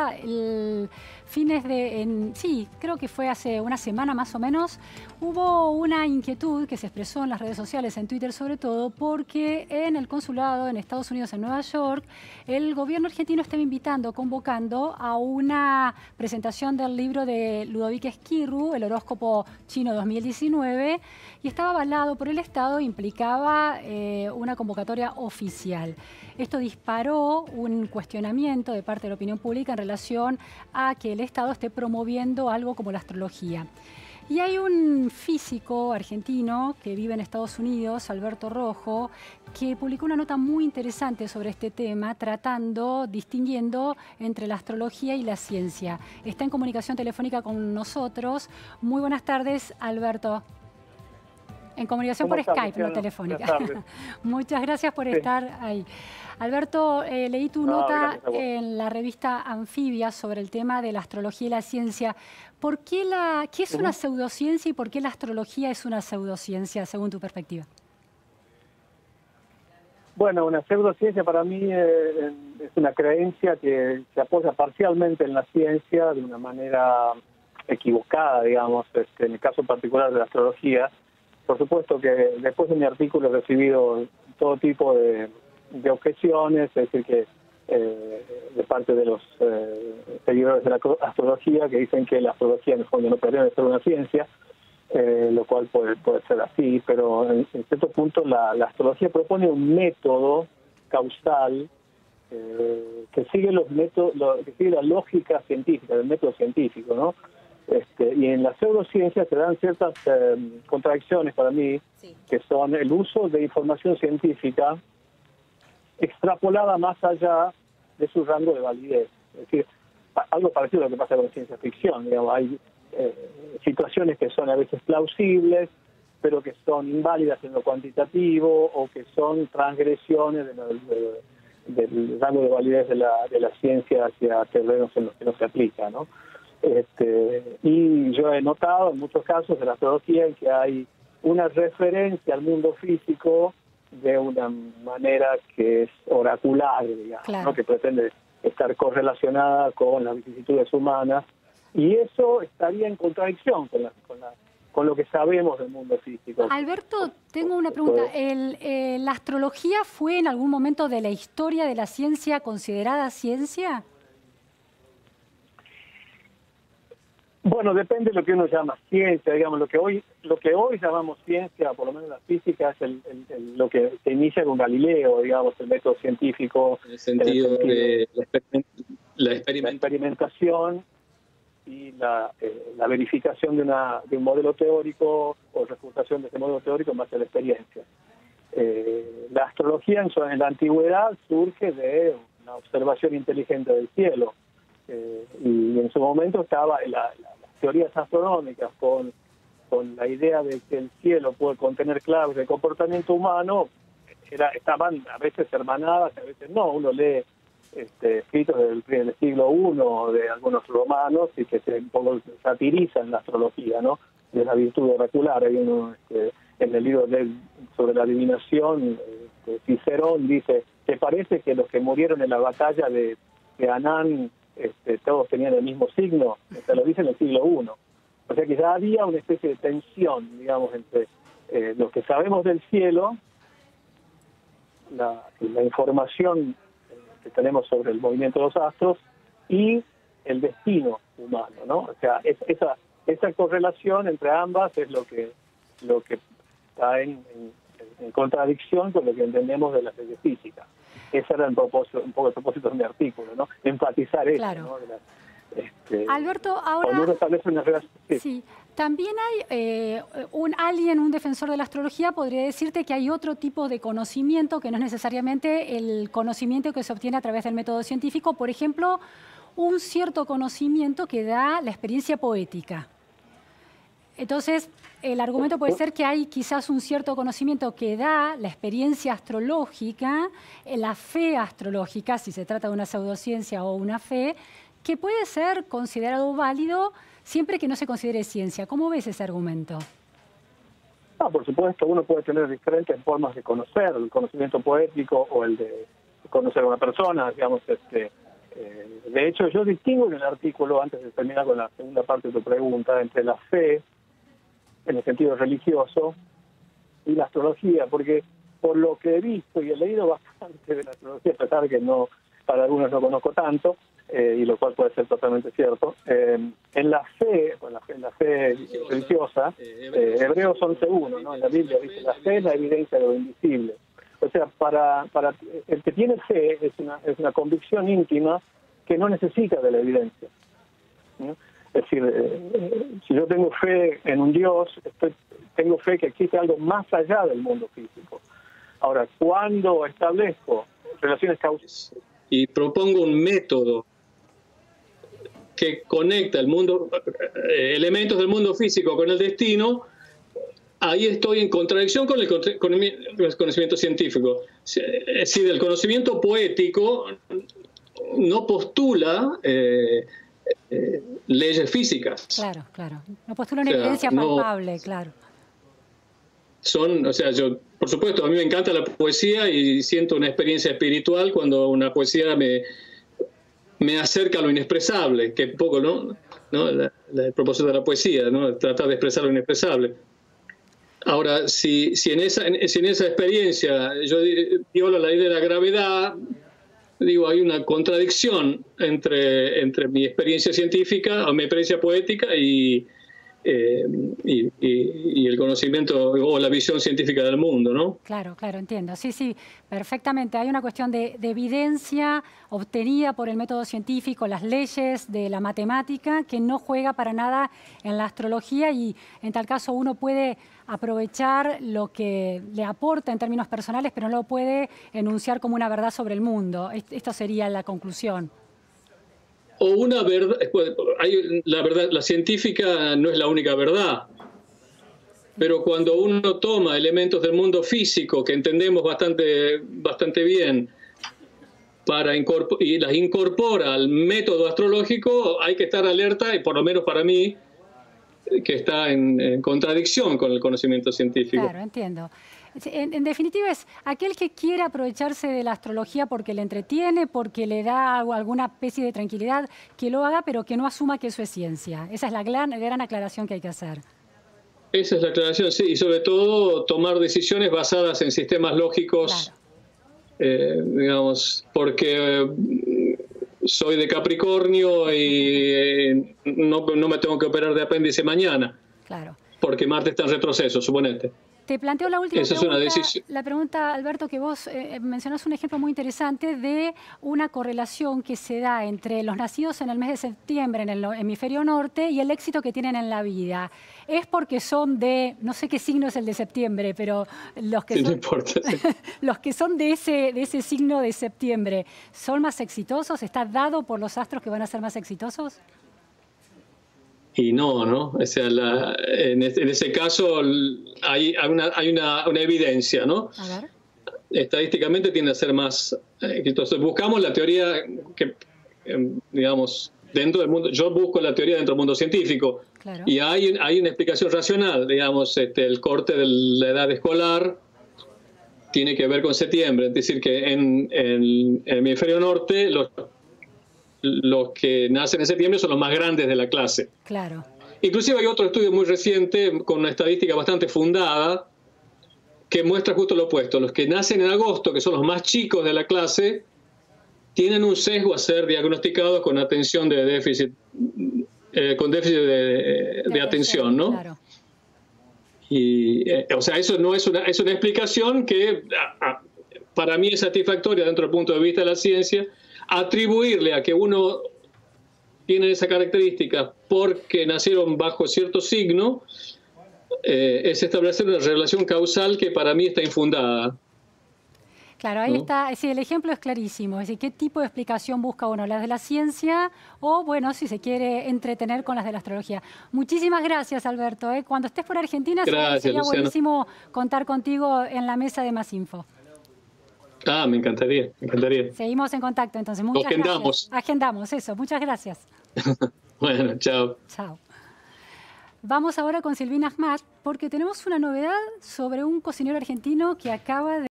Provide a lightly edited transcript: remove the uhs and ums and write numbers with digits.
Ahora, sí, creo que fue hace una semana más o menos, hubo una inquietud que se expresó en las redes sociales, en Twitter sobre todo, porque en el consulado en Estados Unidos, en Nueva York, el gobierno argentino estaba convocando a una presentación del libro de Ludovic Squirru, El horóscopo chino 2019, y estaba avalado por el Estado, implicaba una convocatoria oficial. Esto disparó un cuestionamiento de parte de la opinión pública en relación a que el Estado esté promoviendo algo como la astrología. Y hay un físico argentino que vive en Estados Unidos, Alberto Rojo, que publicó una nota muy interesante sobre este tema, distinguiendo entre la astrología y la ciencia. Está en comunicación telefónica con nosotros. Muy buenas tardes, Alberto. En comunicación por Skype, no telefónica. Muchas gracias por estar ahí. Alberto, leí tu nota en la revista Anfibia sobre el tema de la astrología y la ciencia. ¿Qué es una pseudociencia y por qué la astrología es una pseudociencia, según tu perspectiva? Bueno, una pseudociencia para mí es una creencia que se apoya parcialmente en la ciencia de una manera equivocada, digamos, en el caso particular de la astrología. Por supuesto que después de mi artículo he recibido todo tipo de objeciones, es decir, que de parte de los seguidores de la astrología que dicen que la astrología en el fondo no pretende ser una ciencia, lo cual puede ser así, pero en cierto punto la astrología propone un método causal que sigue que sigue la lógica científica, el método científico, ¿no? Y en la pseudociencia se dan ciertas contradicciones para mí, sí, que son el uso de información científica extrapolada más allá de su rango de validez. Es decir, algo parecido a lo que pasa con la ciencia ficción. Digamos, hay situaciones que son a veces plausibles, pero que son inválidas en lo cuantitativo o que son transgresiones del rango de validez de la ciencia hacia terrenos en los que no se aplica, ¿no? Y yo he notado en muchos casos de la astrología en que hay una referencia al mundo físico de una manera que es oracular, digamos, claro, ¿no? Que pretende estar correlacionada con las vicisitudes humanas, y eso estaría en contradicción con lo que sabemos del mundo físico. Alberto, tengo una pregunta. ¿La astrología fue en algún momento de la historia de la ciencia considerada ciencia? Bueno, depende de lo que uno llama ciencia, digamos, lo que hoy llamamos ciencia, por lo menos la física, es lo que se inicia con Galileo, digamos, el método científico. En el sentido de la experimentación y la verificación de un modelo teórico o refutación de ese modelo teórico en base a la experiencia. La astrología en la antigüedad surge de una observación inteligente del cielo. Y en su momento estaba las teorías astronómicas con la idea de que el cielo puede contener claves de comportamiento humano, estaban a veces hermanadas, a veces no. Uno lee escritos del siglo I de algunos romanos y que un poco satirizan la astrología, ¿no? De la virtud oracular. Hay uno en el libro sobre la adivinación, Cicerón dice: ¿te parece que los que murieron en la batalla de Anán todos tenían el mismo signo? Se lo dice en el siglo I. O sea que ya había una especie de tensión, digamos, entre lo que sabemos del cielo, la información que tenemos sobre el movimiento de los astros y el destino humano, ¿no? O sea, esa correlación entre ambas es lo que está en contradicción con lo que entendemos de la física. Ese era un poco el propósito de mi artículo, ¿no? Enfatizar eso, claro, ¿no? Alberto, ahora cuando uno establece una relación, sí, también hay un defensor de la astrología podría decirte que hay otro tipo de conocimiento que no es necesariamente el conocimiento que se obtiene a través del método científico. Por ejemplo, un cierto conocimiento que da la experiencia poética. Entonces, el argumento puede ser que hay quizás un cierto conocimiento que da la experiencia astrológica, la fe astrológica, si se trata de una pseudociencia o una fe, que puede ser considerado válido siempre que no se considere ciencia. ¿Cómo ves ese argumento? No, por supuesto, uno puede tener diferentes formas de conocer, el conocimiento poético o el de conocer a una persona, digamos, De hecho, yo distingo en el artículo, antes de terminar con la segunda parte de tu pregunta, entre la fe, en el sentido religioso, y la astrología, porque por lo que he visto y he leído bastante de la astrología, a pesar de que no, para algunos no conozco tanto, y lo cual puede ser totalmente cierto, en la fe, en la fe religiosa, Hebreos 11:1, ¿no? En la Biblia dice, la fe es la evidencia de lo invisible. O sea, para el que tiene fe es una convicción íntima que no necesita de la evidencia, ¿no? Es decir, si yo tengo fe en un Dios, tengo fe que existe algo más allá del mundo físico. Ahora, cuando establezco relaciones causales y propongo un método que conecta el mundo, elementos del mundo físico con el destino, ahí estoy en contradicción con el conocimiento científico. Es decir, el conocimiento poético no postula leyes físicas. Claro, claro. No postula una evidencia palpable, claro. O sea, yo, por supuesto, a mí me encanta la poesía y siento una experiencia espiritual cuando una poesía me acerca a lo inexpresable, que es un poco, ¿no? El propósito de la poesía, ¿no? Tratar de expresar lo inexpresable. Ahora, si en esa experiencia yo violo la ley de la gravedad, digo, hay una contradicción entre mi experiencia científica o mi experiencia poética y el conocimiento o la visión científica del mundo, ¿no? Claro, claro, entiendo. Sí, sí, perfectamente. Hay una cuestión de evidencia obtenida por el método científico, las leyes de la matemática, que no juega para nada en la astrología y en tal caso uno puede aprovechar lo que le aporta en términos personales, pero no lo puede enunciar como una verdad sobre el mundo. Esto sería la conclusión. O una verdad, la verdad, la científica no es la única verdad, pero cuando uno toma elementos del mundo físico que entendemos bastante bien y las incorpora al método astrológico, hay que estar alerta, y por lo menos para mí, que está en contradicción con el conocimiento científico. Claro, entiendo. En definitiva, es aquel que quiere aprovecharse de la astrología porque le entretiene, porque le da alguna especie de tranquilidad, que lo haga, pero que no asuma que eso es ciencia. Esa es la gran aclaración que hay que hacer. Esa es la aclaración, sí, y sobre todo tomar decisiones basadas en sistemas lógicos, claro. Digamos, porque soy de Capricornio y no me tengo que operar de apéndice mañana, claro. Porque Marte está en retroceso, suponete. Te planteo la última pregunta, es una decisión. La pregunta, Alberto, que vos mencionás un ejemplo muy interesante de una correlación que se da entre los nacidos en el mes de septiembre en el hemisferio norte y el éxito que tienen en la vida. Es porque son de, no sé qué signo es el de septiembre, pero los que, sí, son, no importa, sí. Los que son de ese signo de septiembre, ¿son más exitosos? ¿Está dado por los astros que van a ser más exitosos? Y no, o sea, en ese caso hay una evidencia, ¿no? A ver. Estadísticamente tiende a ser más. Entonces buscamos la teoría que, digamos, dentro del mundo. Yo busco la teoría dentro del mundo científico. Claro. Y hay una explicación racional, digamos, el corte de la edad escolar tiene que ver con septiembre, es decir, que en el hemisferio norte los que nacen en septiembre son los más grandes de la clase. Claro. Inclusive hay otro estudio muy reciente con una estadística bastante fundada que muestra justo lo opuesto. Los que nacen en agosto, que son los más chicos de la clase, tienen un sesgo a ser diagnosticados con atención de déficit, con déficit de atención, ¿no? Claro. Y, o sea, eso no es una explicación que para mí es satisfactoria dentro del punto de vista de la ciencia. Atribuirle a que uno tiene esa característica porque nacieron bajo cierto signo es establecer una relación causal que para mí está infundada. Claro, ahí está, sí, el ejemplo es clarísimo. Es decir, ¿qué tipo de explicación busca uno? ¿Las de la ciencia o, bueno, si se quiere entretener con las de la astrología? Muchísimas gracias, Alberto. Cuando estés por Argentina sería buenísimo contar contigo en la mesa de Más Info. Me encantaría, me encantaría. Seguimos en contacto, entonces. Muchas gracias. Agendamos, eso. Muchas gracias. Bueno, chao. Chao. Vamos ahora con Silvina Ahmad, porque tenemos una novedad sobre un cocinero argentino que acaba de